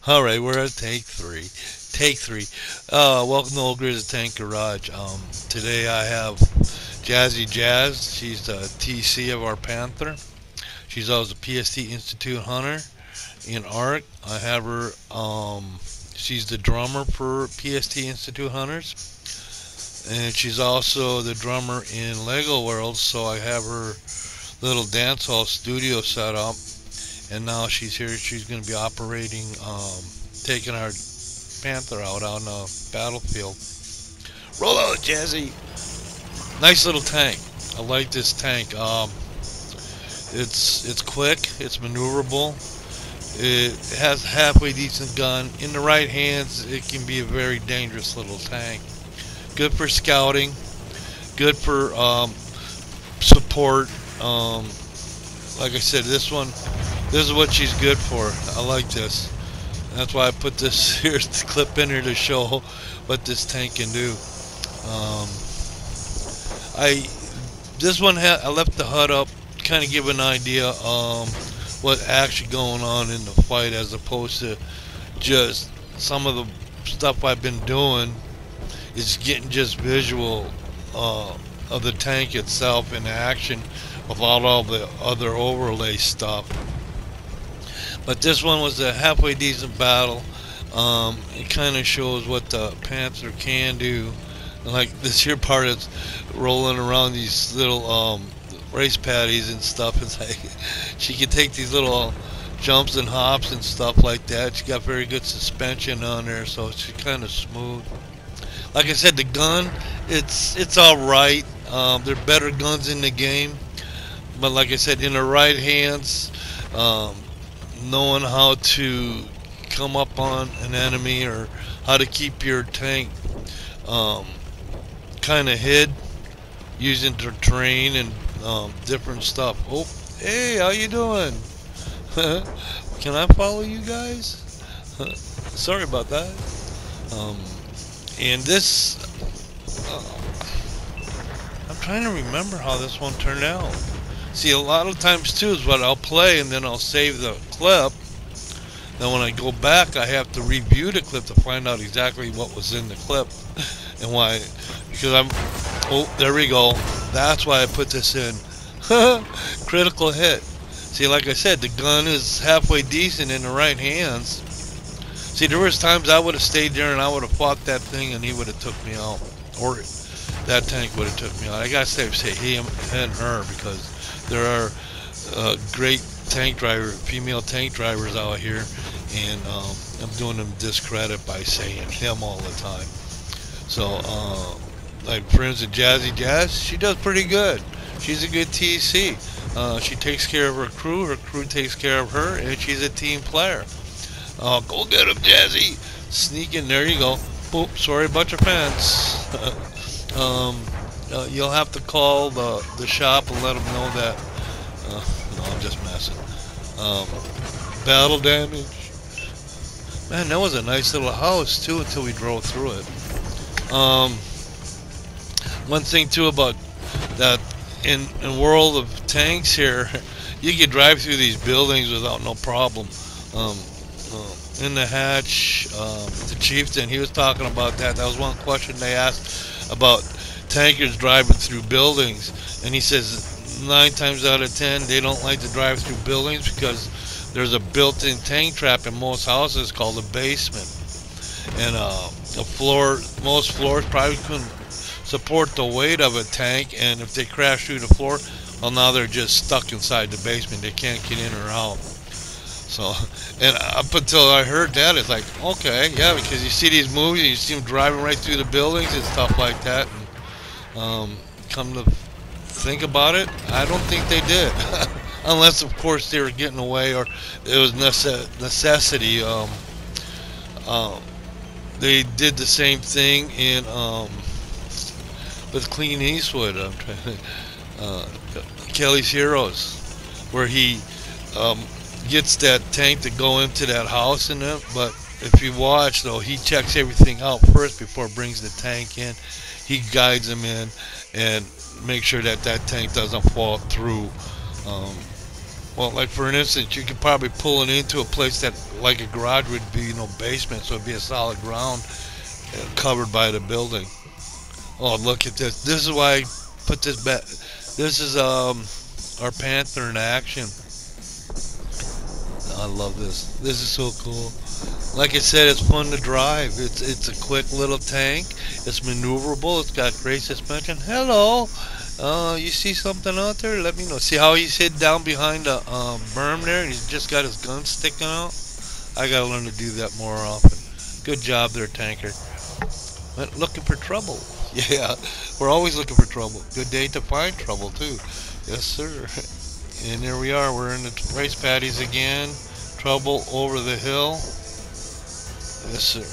All right, we're at take three. Take three. Welcome to OelGrez Tank Garage. Today I have Jazzy Jaz. She's the TC of our Panther. She's also a PST Institute hunter in ARC. I have her. She's the drummer for PST Institute Hunters, and she's also the drummer in Lego World. So I have her little dance hall studio set up, and now she's here. She's going to be operating, taking our Panther out on the battlefield. Roll out, Jazzy. Nice little tank. I like this tank. It's quick. It's maneuverable. It has a halfway decent gun. In the right hands, it can be a very dangerous little tank. Good for scouting. Good for support. Like I said, this is what she's good for. I like this. That's why I put this here's the clip in here to show what this tank can do. Um, I I left the HUD up, kind of give an idea what actually going on in the fight, as opposed to just some of the stuff I've been doing. Is getting just visual of the tank itself in action without all the other overlay stuff. But this one was a halfway decent battle. It kind of shows what the Panther can do. Like this here part is rolling around these little race patties and stuff. It's like she can take these little jumps and hops and stuff like that. She got very good suspension on there, so she's kind of smooth. Like I said, the gun, it's all right. There are better guns in the game, but like I said, in the right hands, um, knowing how to come up on an enemy or how to keep your tank um, kind of hid using the terrain and different stuff. Oh, hey, how you doing? Can I follow you guys? Sorry about that. Um, and this, I'm trying to remember how this one turned out. See, a lot of times too is what I'll play and then I'll save the clip. Then when I go back, I have to review the clip to find out exactly what was in the clip and why. Because oh, there we go. That's why I put this in. Critical hit. See, like I said, the gun is halfway decent in the right hands. See, there was times I would have stayed there and I would have fought that thing and he would have took me out, or that tank would have took me out. I gotta say him and her, because there are great tank female tank drivers out here, and I'm doing them discredit by saying him all the time. So, like for instance, Jazzy Jaz, she does pretty good. She's a good TC. She takes care of her crew takes care of her, and she's a team player. Go get him, Jazzy. Sneak in. There you go. Boop. Sorry about your fence. You'll have to call the shop and let them know that. No, I'm just messing. Um, Battle damage. Man, that was a nice little house too until we drove through it. One thing too about that in World of Tanks here, you can drive through these buildings without no problem. Um, in the hatch, the chieftain, he was talking about that. That was one question they asked about tankers driving through buildings, and he says 9 times out of 10 they don't like to drive through buildings because there's a built-in tank trap in most houses called a basement, and most floors probably couldn't support the weight of a tank, and if they crash through the floor, well, now they're just stuck inside the basement. They can't get in or out. So, and up until I heard that, it's like, okay, yeah, because you see these movies, you see them driving right through the buildings and stuff like that. And come to think about it, I don't think they did, unless of course they were getting away or it was necessity. They did the same thing in with Clint Eastwood. Kelly's Heroes, where he gets that tank to go into that house in it, but if you watch though, he checks everything out first before brings the tank in. He guides them in and make sure that that tank doesn't fall through. Um, Well, like for instance, you could probably pull it into a place that, like a garage would be, basement, so it'd be a solid ground covered by the building. Oh, look at this. This is why I put this back. This is our Panther in action. I love this. This is so cool. Like I said, it's fun to drive. It's a quick little tank. It's maneuverable. It's got great suspension. Hello. You see something out there? Let me know. See how he's hid down behind a berm there? He's just got his gun sticking out. I gotta learn to do that more often. Good job there, tanker. But looking for trouble. Yeah, we're always looking for trouble. Good day to find trouble too. Yes, sir. And there we are. We're in the rice paddies again. Trouble over the hill. Yes, sir.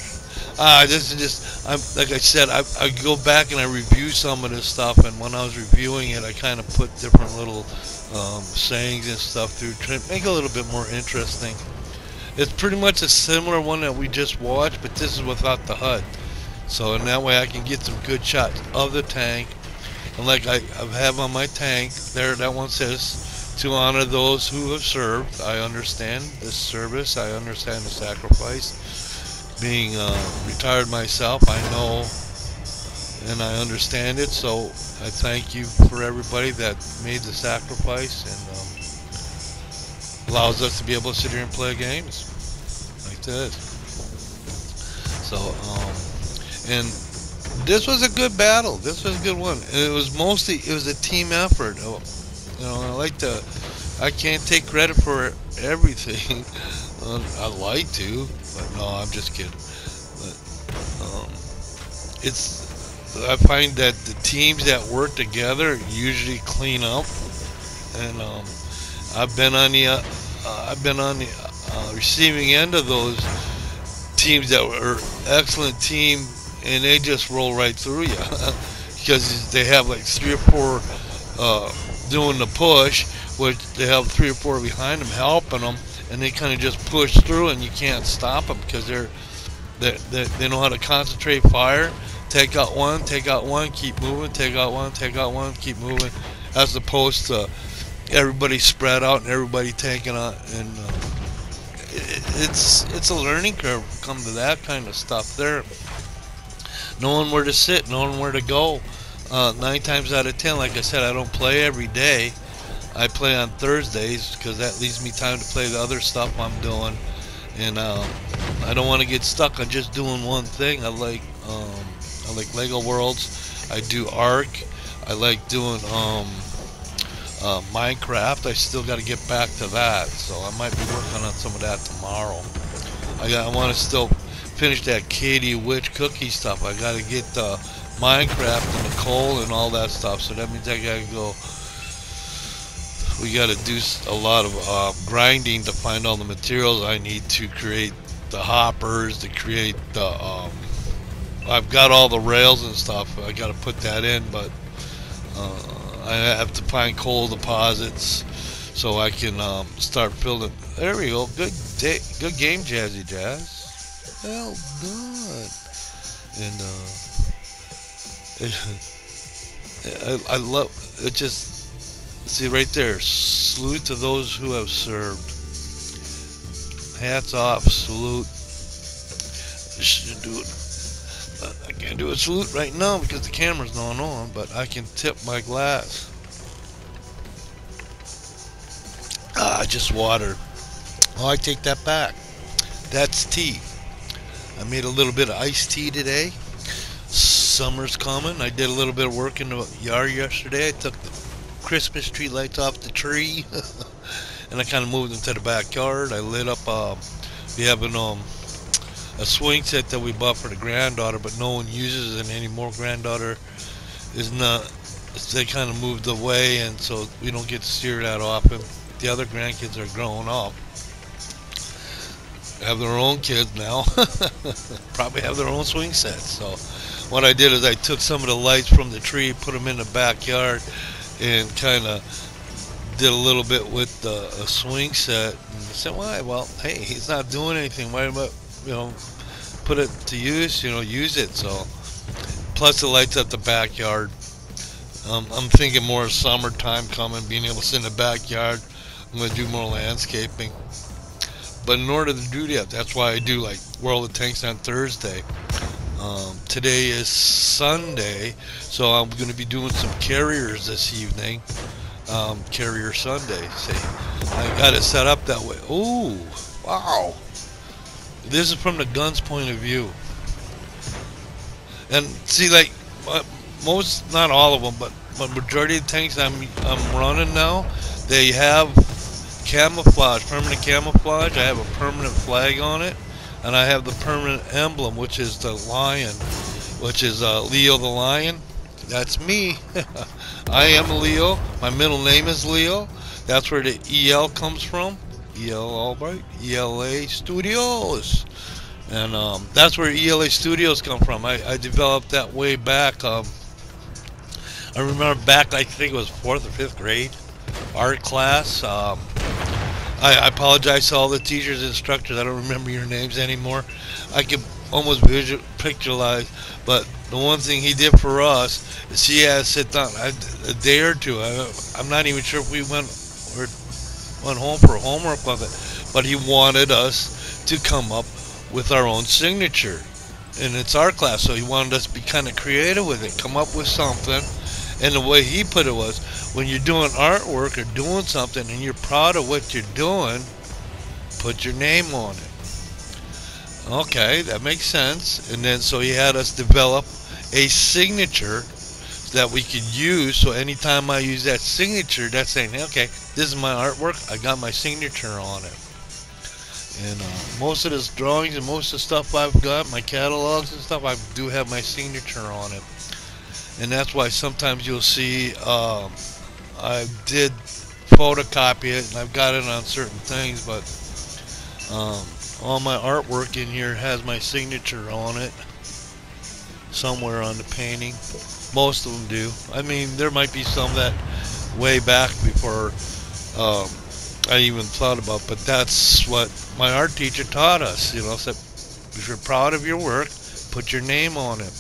This is just, like I said, I go back and I review some of this stuff, and when I was reviewing it, I kind of put different little sayings and stuff through to make it a little bit more interesting. It's pretty much a similar one that we just watched, but this is without the HUD. So in that way I can get some good shots of the tank. And like I have on my tank, there that one says, to honor those who have served. I understand this service. I understand the sacrifice. Being retired myself, I know and I understand it. So I thank you for everybody that made the sacrifice and allows us to be able to sit here and play games like this. So, and this was a good battle. This was a good one. And it was a team effort. I can't take credit for everything. I'd like to, but no, I'm just kidding. But I find that the teams that work together usually clean up, and I've been on the receiving end of those teams that were excellent team, and they just roll right through you because they have like 3 or 4 doing the push, which they have 3 or 4 behind them helping them, and they kind of just push through, and you can't stop them because they know how to concentrate fire. Take out one, keep moving. Take out one, keep moving, as opposed to everybody spread out and everybody taking out. And it's a learning curve come to that kind of stuff there. Knowing where to sit, knowing where to go. 9 times out of 10, like I said, I don't play every day. I play on Thursdays because that leaves me time to play the other stuff I'm doing, and I don't want to get stuck on just doing one thing. I like Lego Worlds. I do Ark. I like doing Minecraft. I still got to get back to that, so I might be working on some of that tomorrow. I want to still finish that Katie Witch cookie stuff. I got to get Minecraft and the coal and all that stuff, so that means I got to go. We got to do a lot of grinding to find all the materials I need to create the hoppers, to create the I've got all the rails and stuff. I got to put that in, but I have to find coal deposits so I can start building. There we go. Good game, Jazzy Jaz. Well done. And I love it. Just see right there. Salute to those who have served. Hats off. Salute. I should do it. I can't do a salute right now because the camera's not on, but I can tip my glass. Just water. Oh, I take that back. That's tea. I made a little bit of iced tea today. Summer's coming. I did a little bit of work in the yard yesterday. I took the Christmas tree lights off the tree and I kind of moved them to the backyard. I lit up, we have a swing set that we bought for the granddaughter, but no one uses it anymore. Granddaughter is not, they kind of moved away, and so we don't get to see her that often. The other grandkids are growing up, have their own kids now, probably have their own swing sets. So what I did is I took some of the lights from the tree, put them in the backyard, and kind of did a little bit with the swing set. And I said, why? Well, hey, he's not doing anything. Why about, put it to use, use it. So plus the lights at the backyard. I'm thinking more summertime coming, being able to sit in the backyard, I'm going to do more landscaping. But in order to do that, that's why I do like World of Tanks on Thursday. Today is Sunday, so I'm going to be doing some carriers this evening. Carrier Sunday. See, I got it set up that way. Ooh, wow. This is from the gun's point of view. And see, like most, not all of them, but majority of the tanks I'm running now, they have camouflage, permanent camouflage. I have a permanent flag on it, and I have the permanent emblem, which is the lion, which is Leo the lion. That's me. I am Leo. My middle name is Leo. That's where the EL comes from. EL Albright, ELA Studios. And that's where ELA Studios come from. I developed that way back. I remember back, I think it was 4th or 5th grade, art class. I apologize to all the teachers and instructors. I don't remember your names anymore. I could almost pictureize, but the one thing he did for us is he had to sit down a day or two. I'm not even sure if we went home for homework with it, but he wanted us to come up with our own signature, and it's our class, so he wanted us to be kind of creative with it, come up with something. And the way he put it was, when you're doing artwork or doing something and you're proud of what you're doing, put your name on it. Okay, that makes sense. And then so he had us develop a signature that we could use, so anytime I use that signature, that's saying, okay, this is my artwork, I got my signature on it. And most of this drawings and most of the stuff I've got, my catalogs and stuff, I do have my signature on it. And that's why sometimes you'll see I did photocopy it, and I've got it on certain things, but all my artwork in here has my signature on it somewhere on the painting. Most of them do. I mean, there might be some that way back before I even thought about, but that's what my art teacher taught us. You know, said if you're proud of your work, put your name on it,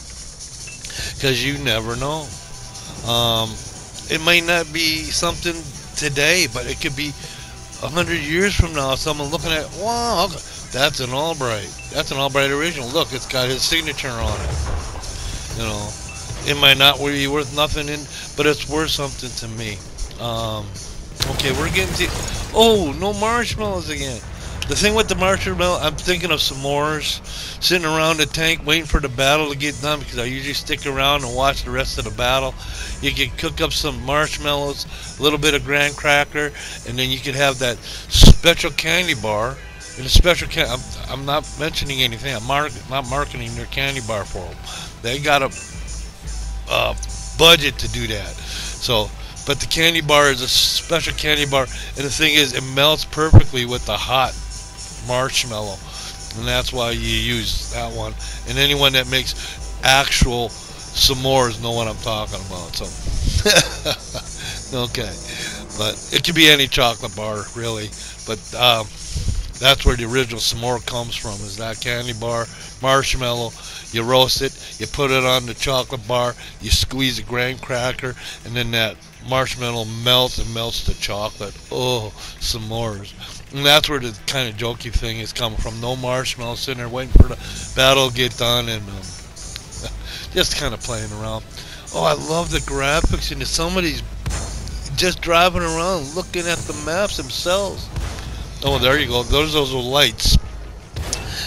because you never know. It might not be something today, but it could be 100 years from now. Someone looking at, wow, that's an Albright. That's an Albright original. Look, it's got his signature on it. You know, it might not be worth nothing, but it's worth something to me. Okay, we're getting to... Oh, no marshmallows again. The thing with the marshmallow, I'm thinking of s'mores, sitting around the tank waiting for the battle to get done, because I usually stick around and watch the rest of the battle. You can cook up some marshmallows, a little bit of graham cracker, and then you can have that special candy bar. And the special I'm not mentioning anything. I'm not marketing their candy bar for them. They got a budget to do that. So, but the candy bar is a special candy bar, and the thing is, it melts perfectly with the hot marshmallow, and that's why you use that one. And anyone that makes actual s'mores know what I'm talking about. So, okay, but it could be any chocolate bar, really. But that's where the original s'more comes from, is that candy bar, marshmallow. You roast it, you put it on the chocolate bar, you squeeze a graham cracker, and then that marshmallow melts and melts the chocolate. Oh, s'mores. And that's where the kind of jokey thing is coming from. No marshmallows, sitting there waiting for the battle to get done, and just kind of playing around. Oh, I love the graphics, and somebody's just driving around looking at the maps themselves. Oh, there you go. Those little lights.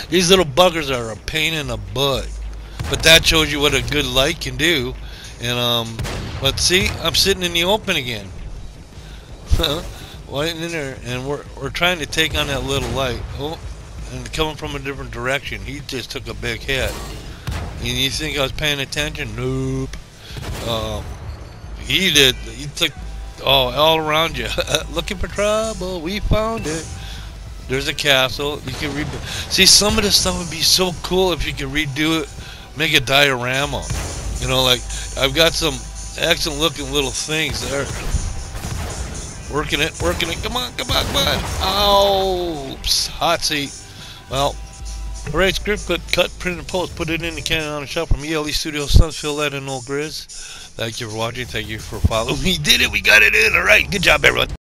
These little buggers are a pain in the butt, but that shows you what a good light can do. And but see, I'm sitting in the open again. Lighting in there, and we're trying to take on that little light. Oh, and coming from a different direction. He just took a big hit. And you think I was paying attention? Nope. He did. He took all around you. Looking for trouble. We found it. There's a castle. You can see, some of this stuff would be so cool if you could redo it, make a diorama. You know, like I've got some excellent looking little things there. Working it. Come on. Ouch. Hot seat. Well, alright, script, cut, print, and post. Put it in the Canon on the shelf from ELE Studios. Fill that in, OelGrez. Thank you for watching. Thank you for following. We did it. We got it in. Alright. Good job, everyone.